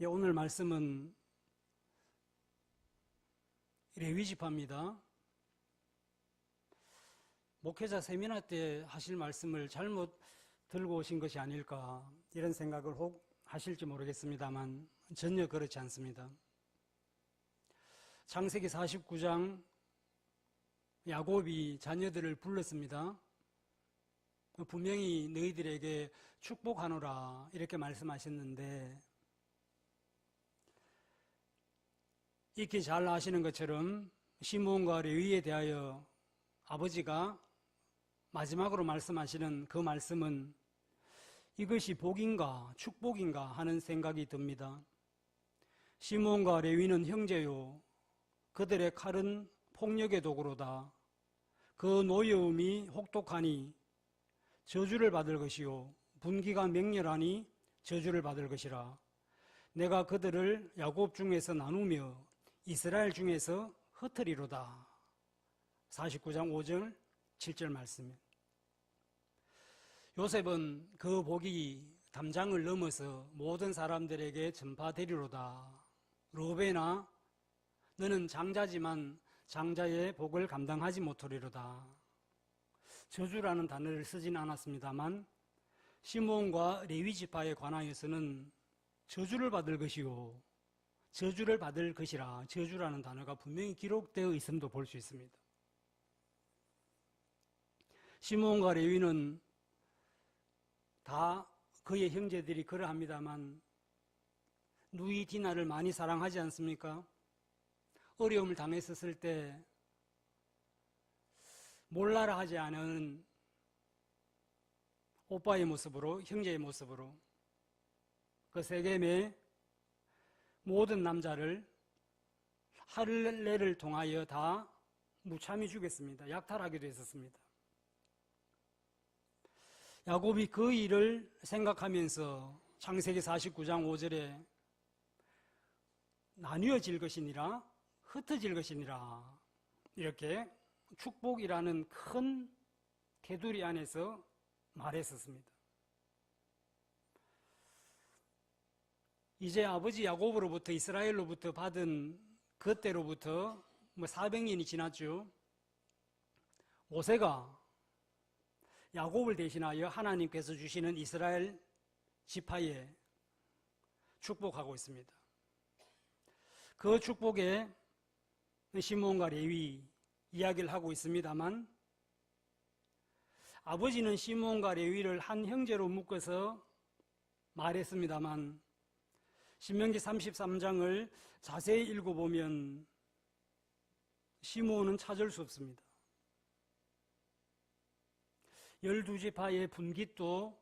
오늘 말씀은 레위 지파입니다. 목회자 세미나 때 하실 말씀을 잘못 들고 오신 것이 아닐까 이런 생각을 혹 하실지 모르겠습니다만 전혀 그렇지 않습니다. 창세기 49장 야곱이 자녀들을 불렀습니다. 분명히 너희들에게 축복하노라 이렇게 말씀하셨는데 익히 잘 아시는 것처럼 시므온과 레위에 대하여 아버지가 마지막으로 말씀하시는 그 말씀은 이것이 복인가 축복인가 하는 생각이 듭니다. 시므온과 레위는 형제요 그들의 칼은 폭력의 도구로다. 그 노여움이 혹독하니 저주를 받을 것이요 분기가 맹렬하니 저주를 받을 것이라. 내가 그들을 야곱 중에서 나누며 이스라엘 중에서 흩으리로다. 49장 5절 7절 말씀. 요셉은 그 복이 담장을 넘어서 모든 사람들에게 전파되리로다. 르우벤아 너는 장자지만 장자의 복을 감당하지 못하리로다. 저주라는 단어를 쓰진 않았습니다만 시므온과 레위 지파에 관하여서는 저주를 받을 것이요 저주를 받을 것이라 저주라는 단어가 분명히 기록되어 있음도 볼 수 있습니다. 시므온과 레위는 다 그의 형제들이 그러합니다만 누이 디나를 많이 사랑하지 않습니까? 어려움을 당했었을 때 몰라라 하지 않은 오빠의 모습으로 형제의 모습으로 그 세겜의 모든 남자를 할례를 통하여 다 무참히 죽였습니다. 약탈하기도 했었습니다. 야곱이 그 일을 생각하면서 창세기 49장 5절에 나뉘어질 것이니라 흩어질 것이니라 이렇게 축복이라는 큰 테두리 안에서 말했었습니다. 이제 아버지 야곱으로부터 이스라엘로부터 받은 그때로부터 400년이 지났죠. 모세가 야곱을 대신하여 하나님께서 주시는 이스라엘 지파에 축복하고 있습니다. 그 축복에 시므온과 레위 이야기를 하고 있습니다만 아버지는 시므온과 레위를 한 형제로 묶어서 말했습니다만 신명기 33장을 자세히 읽어보면 시므온은 찾을 수 없습니다. 12지파의 분깃도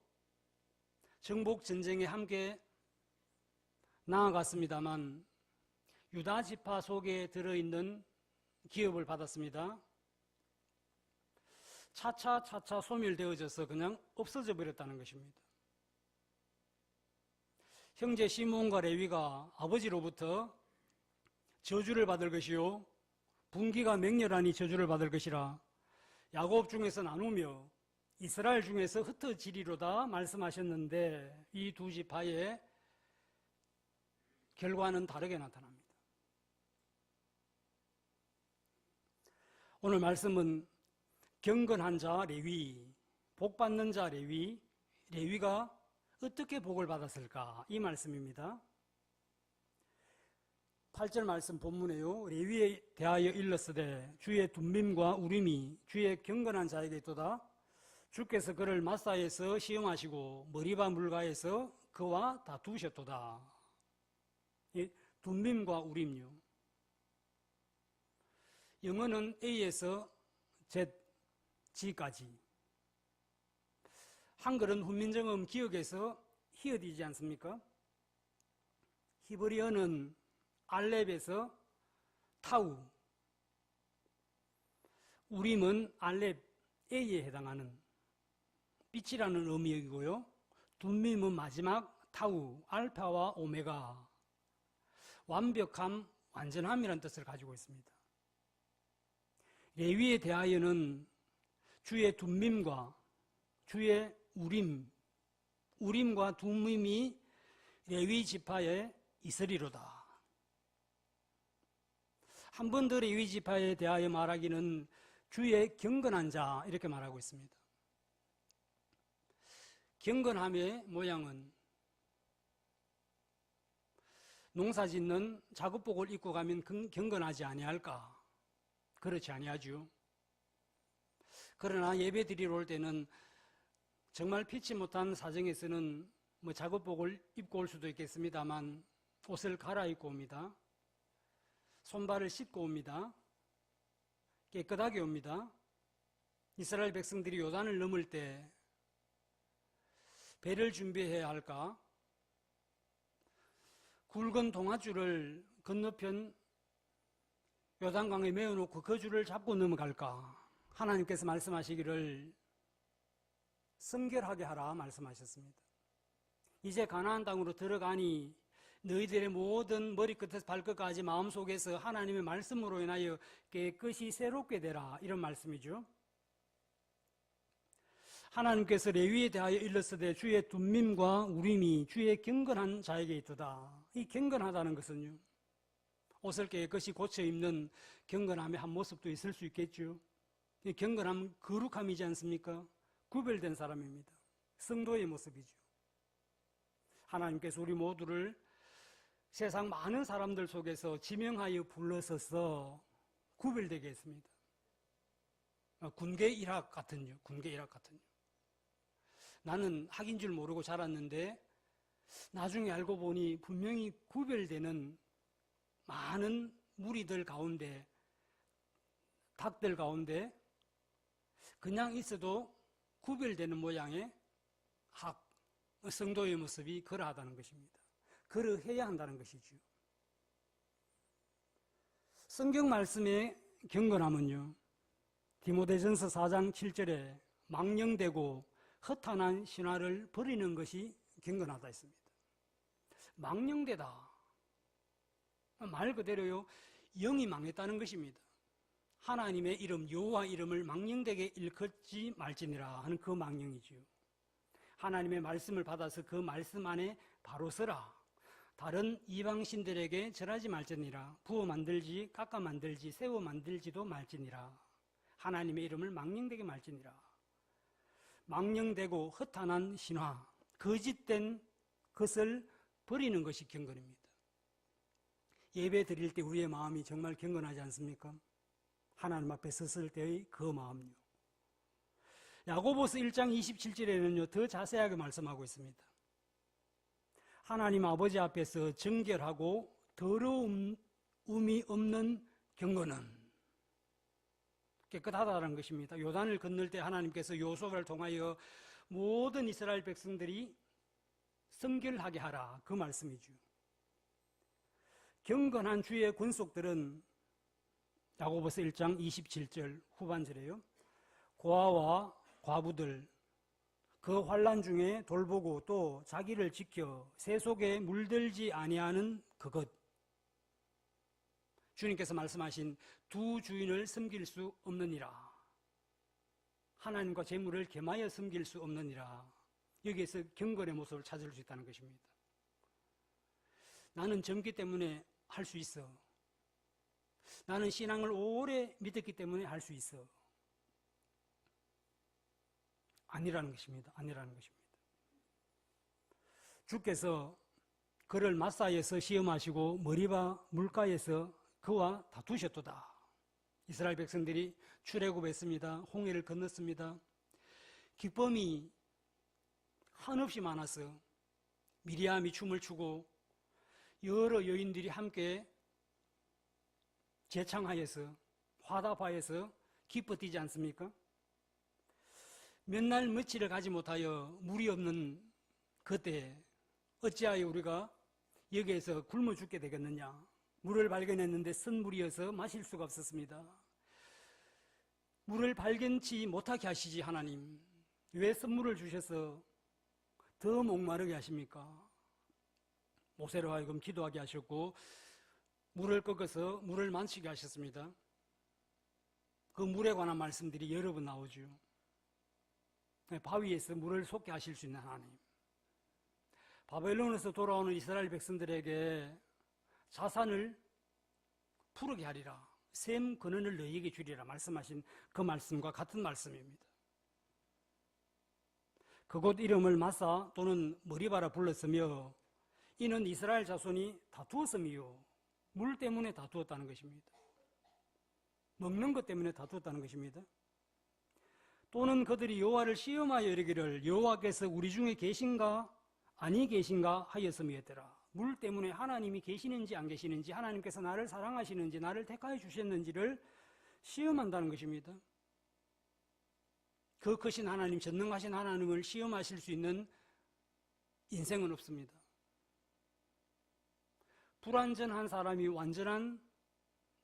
정복전쟁에 함께 나아갔습니다만 유다지파 속에 들어있는 기업을 받았습니다. 차차 소멸되어져서 그냥 없어져 버렸다는 것입니다. 형제 시므온과 레위가 아버지로부터 저주를 받을 것이요 분기가 맹렬하니 저주를 받을 것이라 야곱 중에서 나누며 이스라엘 중에서 흩어지리로다 말씀하셨는데 이 두 지파의 결과는 다르게 나타납니다. 오늘 말씀은 경건한 자 레위, 복받는 자 레위, 레위가 어떻게 복을 받았을까? 이 말씀입니다. 8절 말씀 본문에요. 레위에 대하여 일렀으되 주의 둠밈과 우림이 주의 경건한 자에게 있도다. 주께서 그를 마사에서 시험하시고 머리바 물가에서 그와 다투셨도다. 이 둠밈과 우림요. 영어는 A에서 G까지. 한글은 훈민정음 기역에서 히읗이지 않습니까? 히브리어는 알렙에서 타우, 우림은 알렙 A에 해당하는 빛이라는 의미이고요. 둠밈은 마지막 타우, 알파와 오메가, 완벽함, 완전함이라는 뜻을 가지고 있습니다. 레위에 대하여는 주의 둠밈과 주의 우림과 둠밈이 레위 지파의 있으리로다. 한 번 더 레위 지파에 대하여 말하기는 주의 경건한 자 이렇게 말하고 있습니다. 경건함의 모양은 농사 짓는 작업복을 입고 가면 경건하지 아니할까? 그렇지 아니하죠. 그러나 예배 드리러 올 때는 정말 피치 못한 사정에서는 작업복을 입고 올 수도 있겠습니다만 옷을 갈아입고 옵니다. 손발을 씻고 옵니다. 깨끗하게 옵니다. 이스라엘 백성들이 요단을 넘을 때 배를 준비해야 할까? 굵은 동아줄을 건너편 요단강에 메어놓고 그 줄을 잡고 넘어갈까? 하나님께서 말씀하시기를 성결하게 하라 말씀하셨습니다. 이제 가나안 땅으로 들어가니 너희들의 모든 머리끝에서 발끝까지 마음속에서 하나님의 말씀으로 인하여 깨끗이 새롭게 되라 이런 말씀이죠. 하나님께서 레위에 대하여 일렀으되 주의 둠밈과 우림이 주의 경건한 자에게 있도다. 이 경건하다는 것은요, 옷을 깨끗이 고쳐 입는 경건함의 한 모습도 있을 수 있겠죠. 이 경건함은 거룩함이지 않습니까? 구별된 사람입니다. 성도의 모습이죠. 하나님께서 우리 모두를 세상 많은 사람들 속에서 지명하여 불러서서 구별되게 했습니다. 군계 일학 같은요. 나는 학인 줄 모르고 자랐는데 나중에 알고 보니 분명히 구별되는 많은 무리들 가운데, 닭들 가운데 그냥 있어도 구별되는 모양의 성도의 모습이 그러하다는 것입니다. 그러해야 한다는 것이죠. 성경 말씀의 경건함은요, 디모데전서 4장 7절에 망령되고 허탄한 신화를 버리는 것이 경건하다 했습니다. 망령되다. 말 그대로요, 영이 망했다는 것입니다. 하나님의 이름, 여호와 이름을 망령되게 일컫지 말지니라 하는 그 망령이지요. 하나님의 말씀을 받아서 그 말씀 안에 바로 서라. 다른 이방신들에게 절하지 말지니라. 부어 만들지, 깎아 만들지, 세워 만들지도 말지니라. 하나님의 이름을 망령되게 말지니라. 망령되고 허탄한 신화, 거짓된 것을 버리는 것이 경건입니다. 예배 드릴 때 우리의 마음이 정말 경건하지 않습니까? 하나님 앞에 섰을 때의 그 마음요. 야고보서 1장 27절에는요, 더 자세하게 말씀하고 있습니다. 하나님 아버지 앞에서 정결하고 더러움이 없는 경건은 깨끗하다는 것입니다. 요단을 건널 때 하나님께서 요수아를 통하여 모든 이스라엘 백성들이 성결하게 하라, 그 말씀이죠. 경건한 주의 권속들은 야고보서 1장 27절 후반절에요, 고아와 과부들, 그 환난 중에 돌보고 또 자기를 지켜 새 속에 물들지 아니하는 그것. 주님께서 말씀하신 두 주인을 섬길 수 없느니라. 하나님과 재물을 겸하여 섬길 수 없느니라. 여기에서 경건의 모습을 찾을 수 있다는 것입니다. 나는 젊기 때문에 할 수 있어. 나는 신앙을 오래 믿었기 때문에 할 수 있어. 아니라는 것입니다. 주께서 그를 마사에서 시험하시고 머리바 물가에서 그와 다투셨도다. 이스라엘 백성들이 출애굽했습니다. 홍해를 건넜습니다. 기쁨이 한없이 많아서 미리암이 춤을 추고 여러 여인들이 함께 제창하여서 화답하여서 기뻐 뛰지 않습니까? 몇 날 며칠을 가지 못하여 물이 없는 그때 어찌하여 우리가 여기에서 굶어 죽게 되겠느냐? 물을 발견했는데 쓴 물이어서 마실 수가 없었습니다. 물을 발견치 못하게 하시지 하나님. 왜 선물을 주셔서 더 목마르게 하십니까? 모세로 하여금 기도하게 하셨고 물을 꺾어서 물을 만취게 하셨습니다. 그 물에 관한 말씀들이 여러 번 나오죠. 바위에서 물을 솟게 하실 수 있는 하나님, 바벨론에서 돌아오는 이스라엘 백성들에게 자산을 푸르게 하리라, 셈 근원을 너희에게 주리라 말씀하신 그 말씀과 같은 말씀입니다. 그곳 이름을 마사 또는 머리바라 불렀으며 이는 이스라엘 자손이 다투었음이요, 물 때문에 다투었다는 것입니다. 먹는 것 때문에 다투었다는 것입니다. 또는 그들이 여호와를 시험하여 이르기를 여호와께서 우리 중에 계신가 아니 계신가 하였음이었더라. 물 때문에 하나님이 계시는지 안 계시는지, 하나님께서 나를 사랑하시는지, 나를 택하여 주셨는지를 시험한다는 것입니다. 그 크신 하나님, 전능하신 하나님을 시험하실 수 있는 인생은 없습니다. 불완전한 사람이 완전한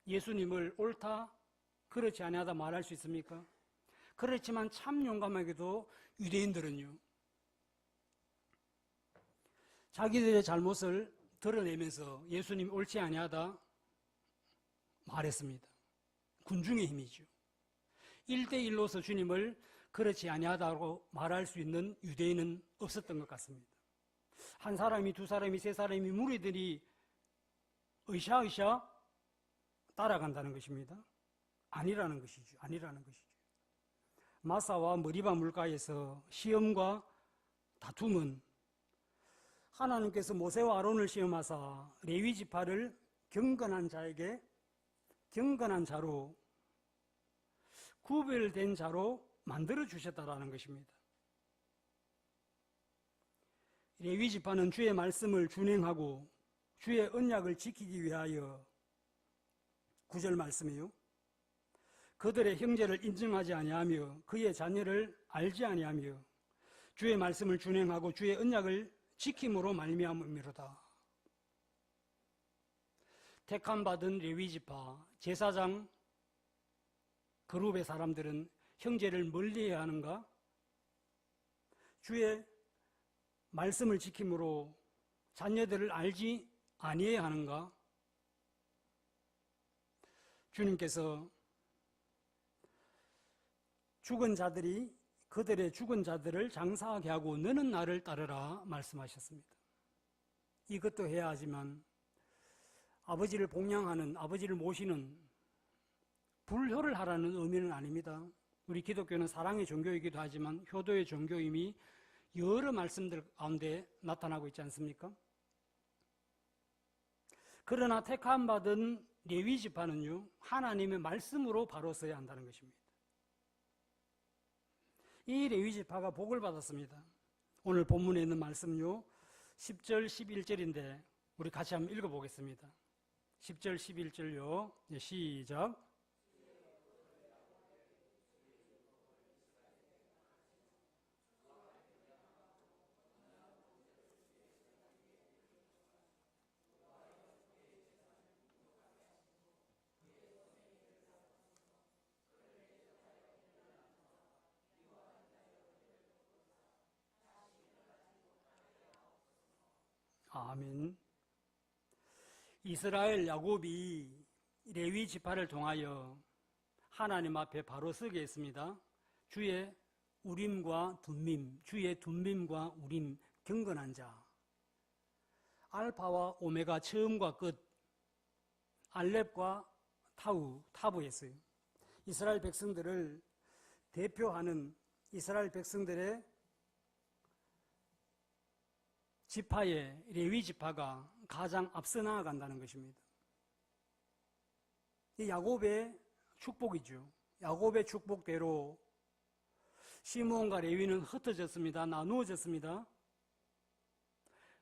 예수님을 옳다, 그렇지 아니하다 말할 수 있습니까? 그렇지만 참 용감하게도 유대인들은요, 자기들의 잘못을 드러내면서 예수님 옳지 아니하다 말했습니다. 군중의 힘이죠. 1대1로서 주님을 그렇지 아니하다고 말할 수 있는 유대인은 없었던 것 같습니다. 한 사람이, 두 사람이, 세 사람이, 무리들이 으쌰으쌰 따라간다는 것입니다. 아니라는 것이죠. 아니라는 것이죠. 마사와 머리바 물가에서 시험과 다툼은 하나님께서 모세와 아론을 시험하사 레위 지파를 경건한 자에게, 경건한 자로, 구별된 자로 만들어 주셨다라는 것입니다. 레위 지파는 주의 말씀을 준행하고 주의 언약을 지키기 위하여, 9절 말씀이요, 그들의 형제를 인정하지 아니하며 그의 자녀를 알지 아니하며 주의 말씀을 준행하고 주의 언약을 지킴으로 말미암음이로다. 택함 받은 레위 지파, 제사장 그룹의 사람들은 형제를 멀리해야 하는가? 주의 말씀을 지킴으로 자녀들을 알지 아니해야 하는가? 주님께서 죽은 자들이 그들의 죽은 자들을 장사하게 하고 너는 나를 따르라 말씀하셨습니다. 이것도 해야 하지만 아버지를 봉양하는, 아버지를 모시는 불효를 하라는 의미는 아닙니다. 우리 기독교는 사랑의 종교이기도 하지만 효도의 종교임이 여러 말씀들 가운데 나타나고 있지 않습니까? 그러나 택함 받은 레위 지파는요, 하나님의 말씀으로 바로 서야 한다는 것입니다. 이 레위 지파가 복을 받았습니다. 오늘 본문에 있는 말씀요, 10절, 11절인데 우리 같이 한번 읽어보겠습니다. 10절, 11절요. 시작. 아멘. 이스라엘 야곱이 레위 지파를 통하여 하나님 앞에 바로 서게 했습니다. 주의 우림과 둠밈, 주의 둠밈과 우림, 경건한 자. 알파와 오메가, 처음과 끝, 알렙과 타부였어요. 이스라엘 백성들을 대표하는 이스라엘 백성들의 지파의 레위 지파가 가장 앞서 나아간다는 것입니다. 이 야곱의 축복이죠. 야곱의 축복대로 시므온과 레위는 흩어졌습니다. 나누어졌습니다.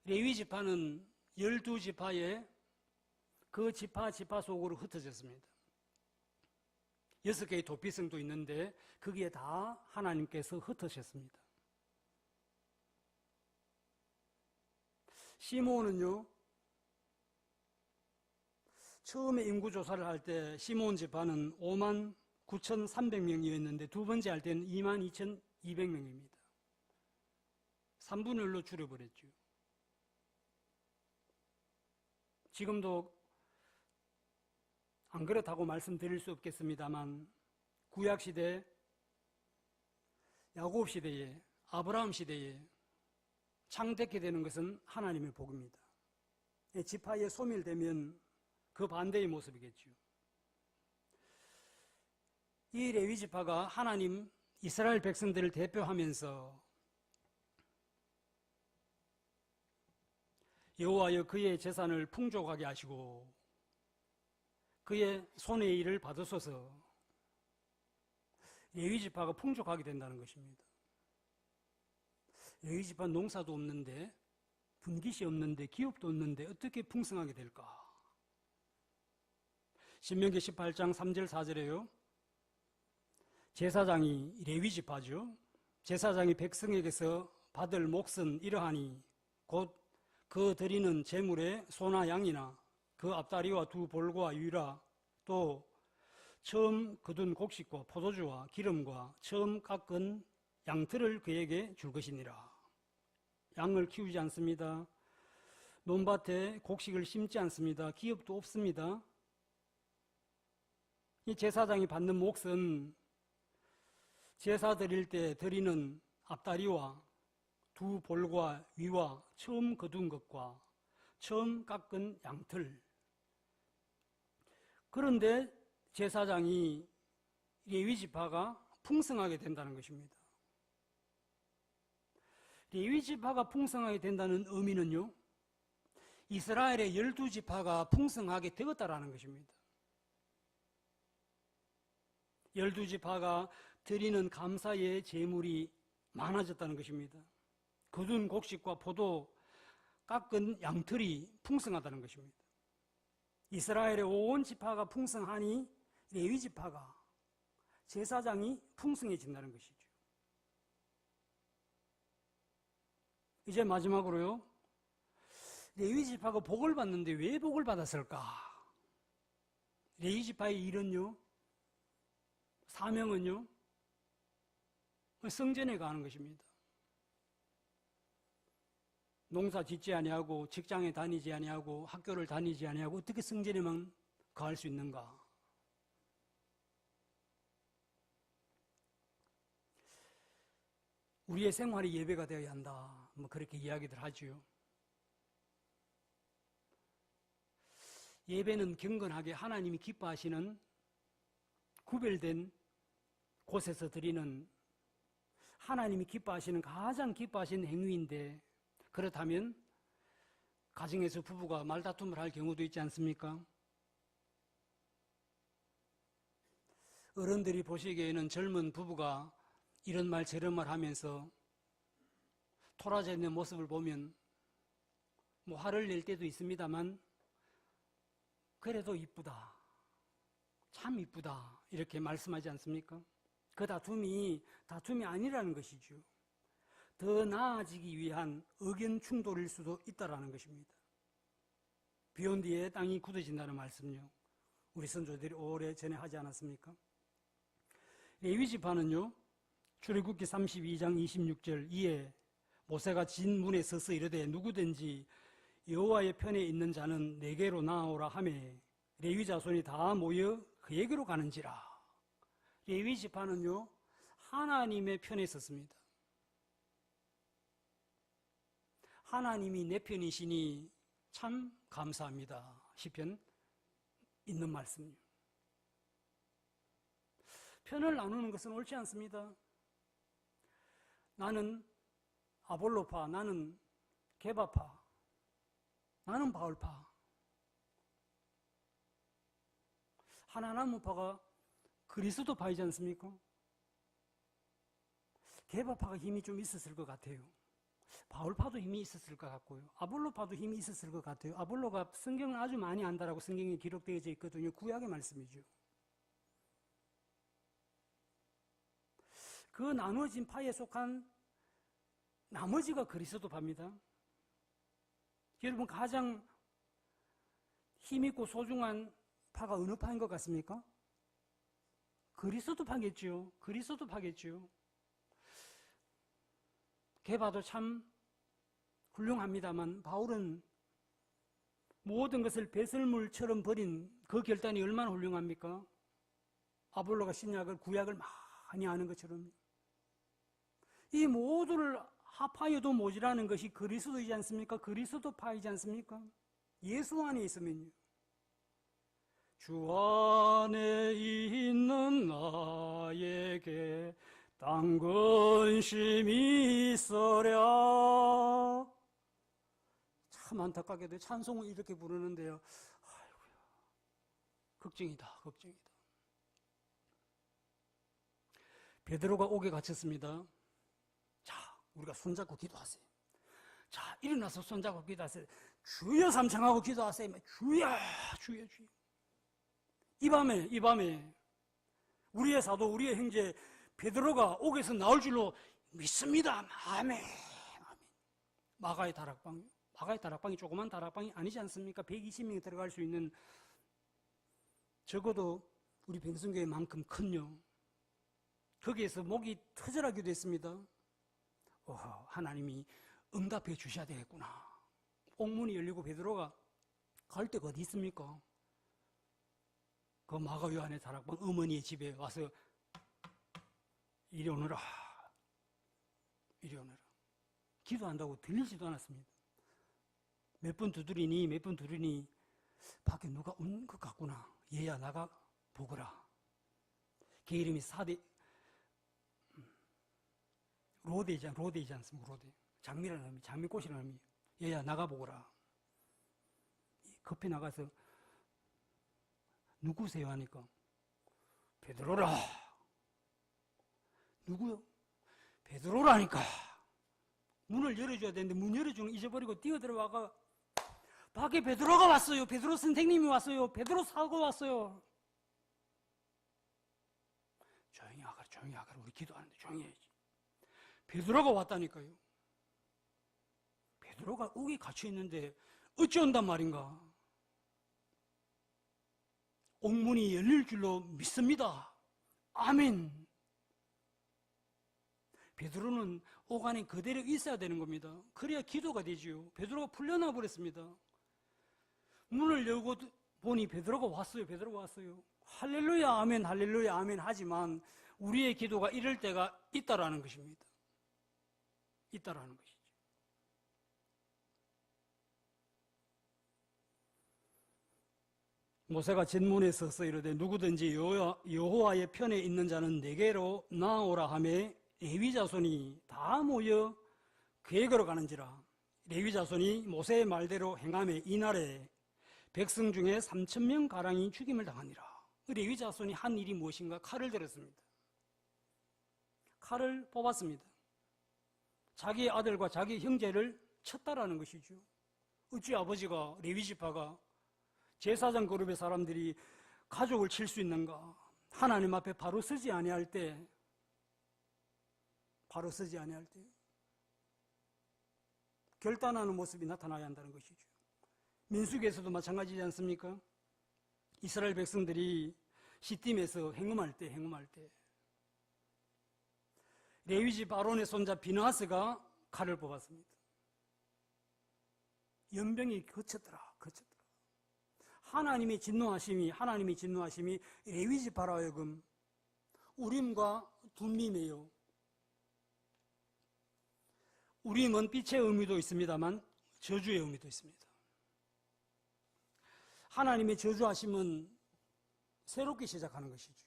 레위 지파는 12지파의 그 지파 속으로 흩어졌습니다. 6개의 도피성도 있는데 거기에 다 하나님께서 흩으셨습니다. 시므온은요, 처음에 인구조사를 할 때 시므온 지파는 59,300명이었는데 두 번째 할 때는 22,200명입니다. 3분의 1로 줄여버렸죠. 지금도 안 그렇다고 말씀드릴 수 없겠습니다만 구약시대, 야곱 시대에, 아브라함 시대에 창대케 되는 것은 하나님의 복입니다. 지파에 소멸되면 그 반대의 모습이겠죠. 이 레위 지파가 하나님 이스라엘 백성들을 대표하면서 여호와여 그의 재산을 풍족하게 하시고 그의 손의 일을 받으소서. 레위 지파가 풍족하게 된다는 것입니다. 레위 지파 농사도 없는데 분깃이 없는데 기업도 없는데 어떻게 풍성하게 될까? 신명기 18장 3절 4절에요. 제사장이 레위 지파죠. 제사장이 백성에게서 받을 몫은 이러하니 곧 그 드리는 제물에 소나 양이나 그 앞다리와 두 볼과 유라 또 처음 거둔 곡식과 포도주와 기름과 처음 깎은 양털을 그에게 줄 것이니라. 양을 키우지 않습니다. 논밭에 곡식을 심지 않습니다. 기업도 없습니다. 이 제사장이 받는 몫은 제사 드릴 때 드리는 앞다리와 두 볼과 위와 처음 거둔 것과 처음 깎은 양털. 그런데 제사장이 레위 지파가 풍성하게 된다는 것입니다. 레위 지파가 풍성하게 된다는 의미는요, 이스라엘의 12지파가 풍성하게 되었다라는 것입니다. 12지파가 드리는 감사의 제물이 많아졌다는 것입니다. 거둔 곡식과 포도, 깎은 양털이 풍성하다는 것입니다. 이스라엘의 온 지파가 풍성하니 레위 지파가, 제사장이 풍성해진다는 것이죠. 이제 마지막으로요, 레위 지파가 복을 받는데 왜 복을 받았을까? 레위 지파의 일은요, 사명은요, 성전에 가는 것입니다. 농사 짓지 아니하고 직장에 다니지 아니하고 학교를 다니지 아니하고 어떻게 성전에만 가할 수 있는가? 우리의 생활이 예배가 되어야 한다. 뭐 그렇게 이야기들 하지요. 예배는 경건하게 하나님이 기뻐하시는 구별된 곳에서 드리는 하나님이 기뻐하시는 가장 기뻐하시는 행위인데, 그렇다면 가정에서 부부가 말다툼을 할 경우도 있지 않습니까? 어른들이 보시기에는 젊은 부부가 이런 말 저런 말 하면서 토라져 있는 모습을 보면 뭐 화를 낼 때도 있습니다만 그래도 이쁘다, 참 이쁘다 이렇게 말씀하지 않습니까? 그 다툼이 아니라는 것이죠. 더 나아지기 위한 의견 충돌일 수도 있다는 것입니다. 비온 뒤에 땅이 굳어진다는 말씀요, 우리 선조들이 오래전에 하지 않았습니까? 레위 지파는요, 출애굽기 32장 26절 이에 모세가 진 문에 서서 이르되 누구든지 여호와의 편에 있는 자는 내게로 나오라 하매 레위 자손이 다 모여 그에게로 가는지라. 레위 지파는요, 하나님의 편에 섰습니다. 하나님이 내 편이시니 참 감사합니다. 시편 있는 말씀이요. 편을 나누는 것은 옳지 않습니다. 나는 아볼로파, 나는 게바파, 나는 바울파. 하나나무파가 그리스도파이지 않습니까? 게바파가 힘이 좀 있었을 것 같아요. 바울파도 힘이 있었을 것 같고요. 아볼로파도 힘이 있었을 것 같아요. 아볼로가 성경을 아주 많이 안다라고 성경에 기록되어 있거든요. 구약의 말씀이죠. 그 나누어진 파에 속한 나머지가 그리스도파입니다. 여러분, 가장 힘있고 소중한 파가 어느 파인 것 같습니까? 그리스도파겠죠. 그리스도파겠죠. 게바도 참 훌륭합니다만 바울은 모든 것을 배설물처럼 버린 그 결단이 얼마나 훌륭합니까? 아볼로가 신약을 구약을 많이 아는 것처럼 이 모두를 하파여도 모자라는 것이 그리스도이지 않습니까? 그리스도파이지 않습니까? 예수 안에 있으면요. 주 안에 있는 나에게 딴 근심이 있어랴. 참 안타깝게도 찬송을 이렇게 부르는데요. 아이고야, 걱정이다, 걱정이다. 베드로가 옥에 갇혔습니다. 자, 우리가 손잡고 기도하세요. 자, 일어나서 손잡고 기도하세요. 주여 삼창하고 기도하세요. 주여, 주여, 주여. 이 밤에 우리의 사도, 우리의 형제 베드로가 옥에서 나올 줄로 믿습니다. 아멘, 아멘. 마가의 다락방이 조그만 다락방이 아니지 않습니까? 120명이 들어갈 수 있는, 적어도 우리 백성교회만큼 큰요. 거기에서 목이 터져나기도 했습니다. 하나님이 응답해 주셔야 되겠구나. 옥문이 열리고 베드로가 갈 데가 어디 있습니까? 그 마가 요한의 다락방 어머니의 집에 와서 이리 오너라, 이리 오너라. 기도한다고 들리지도 않았습니다. 몇 번 두드리니 밖에 누가 온 것 같구나. 얘야 나가 보거라. 걔 이름이 로데이지 않습니까? 로데. 장미라는 의미, 장미꽃이라는 의미. 얘야 나가보거라. 급히 나가서 누구세요 하니까 베드로라. 누구요? 베드로라니까. 문을 열어줘야 되는데 문 열어주는 거 잊어버리고 뛰어들어와가 밖에 베드로가 왔어요. 베드로 선생님이 왔어요. 베드로 사고 왔어요. 조용히 하거라. 우리 기도하는데 조용히 해야지. 베드로가 왔다니까요. 베드로가 옥에 갇혀 있는데 어찌 온단 말인가? 옥문이 열릴 줄로 믿습니다. 아멘. 베드로는 옥 안에 그대로 있어야 되는 겁니다. 그래야 기도가 되지요. 베드로가 풀려나 버렸습니다. 문을 열고 보니 베드로가 왔어요. 할렐루야 아멘, 할렐루야 아멘 하지만 우리의 기도가 이럴 때가 있다라는 것입니다. 있다라는 것이죠. 모세가 진문에 서서 이르되 누구든지 여호와의 편에 있는 자는 내게로 나오라 하며 레위 자손이 다 모여 그에게로 가는지라. 레위 자손이 모세의 말대로 행하며 이날에 백성 중에 3,000명 가량이 죽임을 당하니라. 레위 자손이 한 일이 무엇인가? 칼을 들었습니다. 칼을 뽑았습니다. 자기 아들과 자기 형제를 쳤다라는 것이죠. 어찌 아버지가 레위 지파가 제사장 그룹의 사람들이 가족을 칠 수 있는가? 하나님 앞에 바로 서지 아니할 때 결단하는 모습이 나타나야 한다는 것이죠. 민수기에서도 마찬가지지 않습니까? 이스라엘 백성들이 시딤에서 행음할 때 레위집 아론의 손자 비느하스가 칼을 뽑았습니다. 연병이 거쳤더라. 하나님의 진노하심이 레위지파로 하여금 우림과 둠밈이에요. 우림은 빛의 의미도 있습니다만 저주의 의미도 있습니다. 하나님의 저주하심은 새롭게 시작하는 것이죠.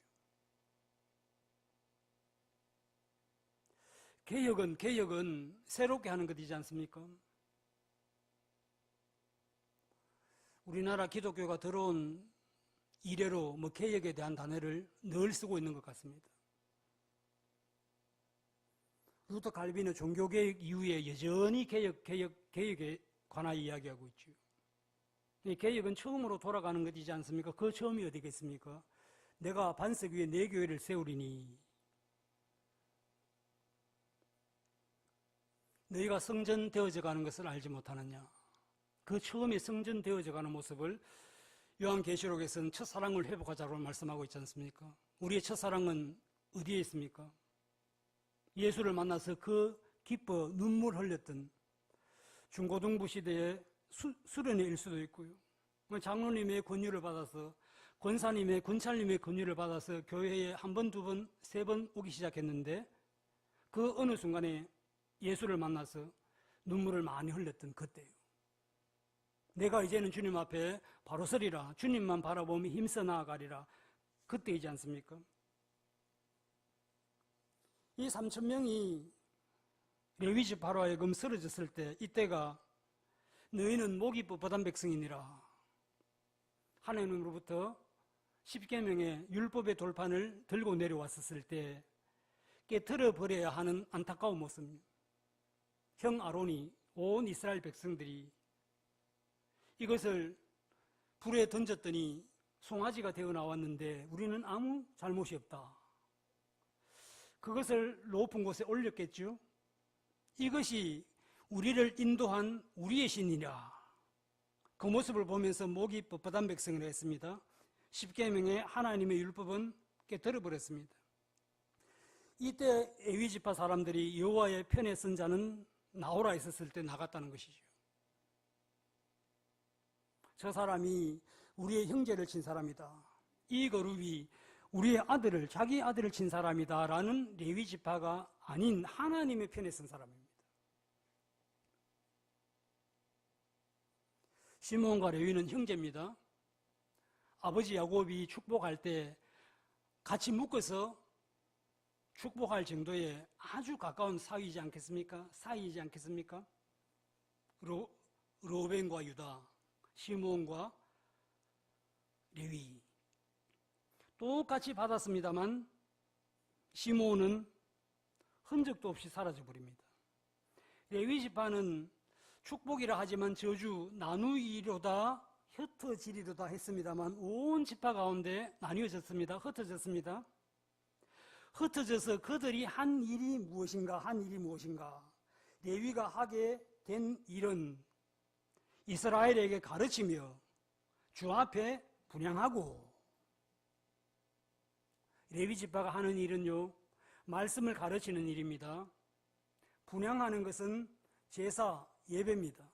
개혁은 새롭게 하는 것이지 않습니까? 우리나라 기독교가 들어온 이래로 개혁에 대한 단어를 늘 쓰고 있는 것 같습니다. 루터 칼빈은 종교개혁 이후에 여전히 개혁에 관하여 이야기하고 있죠. 개혁은 처음으로 돌아가는 것이지 않습니까? 그 처음이 어디겠습니까? 내가 반석 위에 내 교회를 세우리니 너희가 성전 되어져 가는 것을 알지 못하느냐? 그 처음에 성전 되어져 가는 모습을 요한계시록에서는 첫사랑을 회복하자고 말씀하고 있지 않습니까? 우리의 첫사랑은 어디에 있습니까? 예수를 만나서 그 기뻐 눈물 흘렸던 중고등부 시대의 수련회일 수도 있고요. 장로님의 권유를 받아서 권사님의, 권찰님의 권유를 받아서 교회에 한 번, 두 번, 세 번 오기 시작했는데 그 어느 순간에 예수를 만나서 눈물을 많이 흘렸던 그때요. 내가 이제는 주님 앞에 바로 서리라. 주님만 바라보며 힘써 나아가리라. 그때이지 않습니까? 이 3,000명이 레위 지파로 하여금 쓰러졌을 때 이때가 너희는 목이 뻣뻣한 백성이니라. 하나님으로부터 십계명의 율법의 돌판을 들고 내려왔었을 때 깨트려 버려야 하는 안타까운 모습. 형 아론이 온 이스라엘 백성들이 이것을 불에 던졌더니 송아지가 되어 나왔는데 우리는 아무 잘못이 없다. 그것을 높은 곳에 올렸겠죠. 이것이 우리를 인도한 우리의 신이라. 그 모습을 보면서 목이 뻣뻣한 백성이라 했습니다. 십계명의 하나님의 율법은 깨뜨려 버렸습니다. 이때 레위 지파 사람들이 여호와의 편에 선 자는 나오라 있었을 때 나갔다는 것이죠. 저 사람이 우리의 형제를 친 사람이다. 이 그룹이 우리의 아들을, 자기 아들을 친 사람이다 라는 레위 지파가 아닌 하나님의 편에 선 사람입니다. 시몬과 레위는 형제입니다. 아버지 야곱이 축복할 때 같이 묶어서 축복할 정도의 아주 가까운 사이이지 않겠습니까? 사이이지 않겠습니까? 로벤과 유다, 시몬과 레위 똑같이 받았습니다만 시몬은 흔적도 없이 사라져버립니다. 레위 지파는 축복이라 하지만 저주 나누이로다 흩어지리로다 했습니다만 온 지파 가운데 나뉘어졌습니다. 흩어졌습니다. 흩어져서 그들이 한 일이 무엇인가, 한 일이 무엇인가. 레위가 하게 된 일은 이스라엘에게 가르치며 주 앞에 분향하고, 레위 지파가 하는 일은요, 말씀을 가르치는 일입니다. 분향하는 것은 제사, 예배입니다.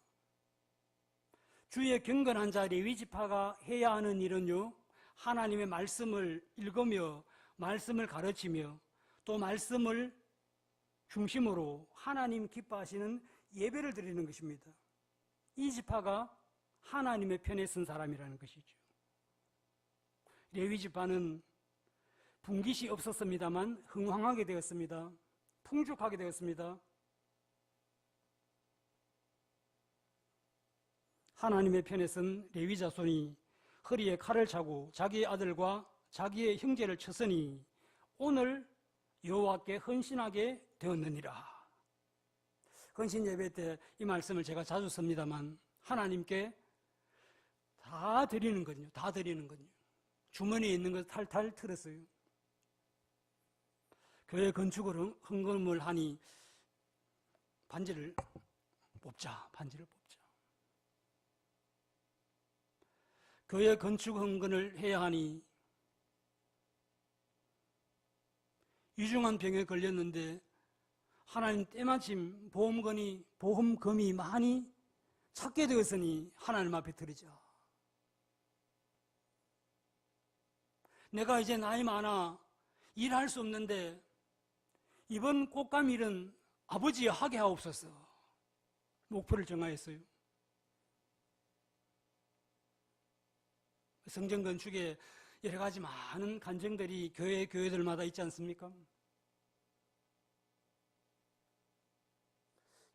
주의 경건한 자 레위 지파가 해야 하는 일은요, 하나님의 말씀을 읽으며 말씀을 가르치며 또 말씀을 중심으로 하나님 기뻐하시는 예배를 드리는 것입니다. 이 지파가 하나님의 편에 선 사람이라는 것이죠. 레위 지파는 분깃이 없었습니다만 흥황하게 되었습니다. 풍족하게 되었습니다. 하나님의 편에 선 레위 자손이 허리에 칼을 차고 자기의 아들과 자기의 형제를 쳤으니 오늘 여호와께 헌신하게 되었느니라. 헌신 예배 때 이 말씀을 제가 자주 씁니다만 하나님께 다 드리는 거요. 다 드리는 거요. 주머니에 있는 것 탈탈 틀었어요. 교회 건축을 헌금을 하니 반지를 뽑자. 교회 건축 헌금을 해야 하니 위중한 병에 걸렸는데 하나님 때마침 보험금이 많이 찾게 되었으니 하나님 앞에 드리자. 내가 이제 나이 많아 일할 수 없는데 이번 꽃감일은 아버지 하게 하옵소서. 목표를 정하였어요. 성전 건축에 여러 가지 많은 간증들이 교회들마다 있지 않습니까?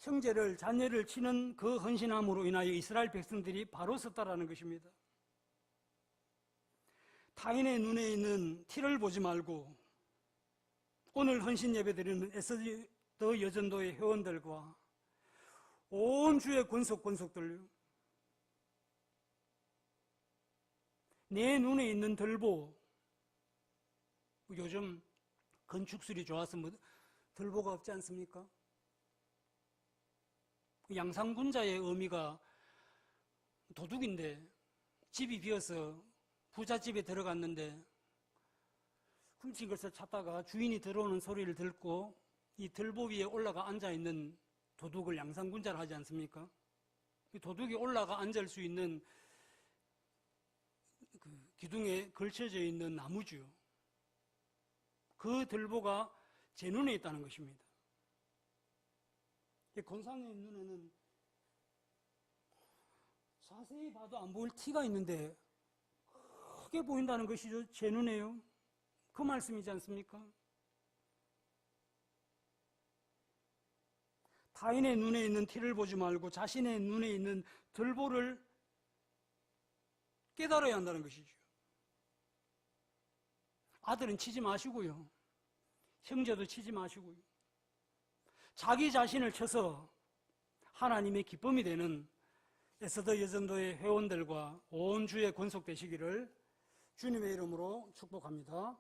형제를, 자녀를 치는 그 헌신함으로 인하여 이스라엘 백성들이 바로 섰다라는 것입니다. 타인의 눈에 있는 티를 보지 말고 오늘 헌신 예배 드리는 에스더 여전도의 회원들과 온 주의 권속들, 내 눈에 있는 들보, 요즘 건축술이 좋아서 들보가 없지 않습니까? 양상군자의 의미가 도둑인데 집이 비어서 부잣집에 들어갔는데 훔친 것을 찾다가 주인이 들어오는 소리를 듣고 이 들보 위에 올라가 앉아있는 도둑을 양상군자를 하지 않습니까? 이 도둑이 올라가 앉을 수 있는 그 기둥에 걸쳐져 있는 나무죠. 그 들보가 제 눈에 있다는 것입니다. 이 권사님 눈에는 자세히 봐도 안 보일 티가 있는데 크게 보인다는 것이죠. 제 눈에요. 그 말씀이지 않습니까? 타인의 눈에 있는 티를 보지 말고 자신의 눈에 있는 들보를 깨달아야 한다는 것이죠. 아들은 치지 마시고요. 형제도 치지 마시고요. 자기 자신을 쳐서 하나님의 기쁨이 되는 에스더 여전도의 회원들과 온 주에 권속되시기를 주님의 이름으로 축복합니다.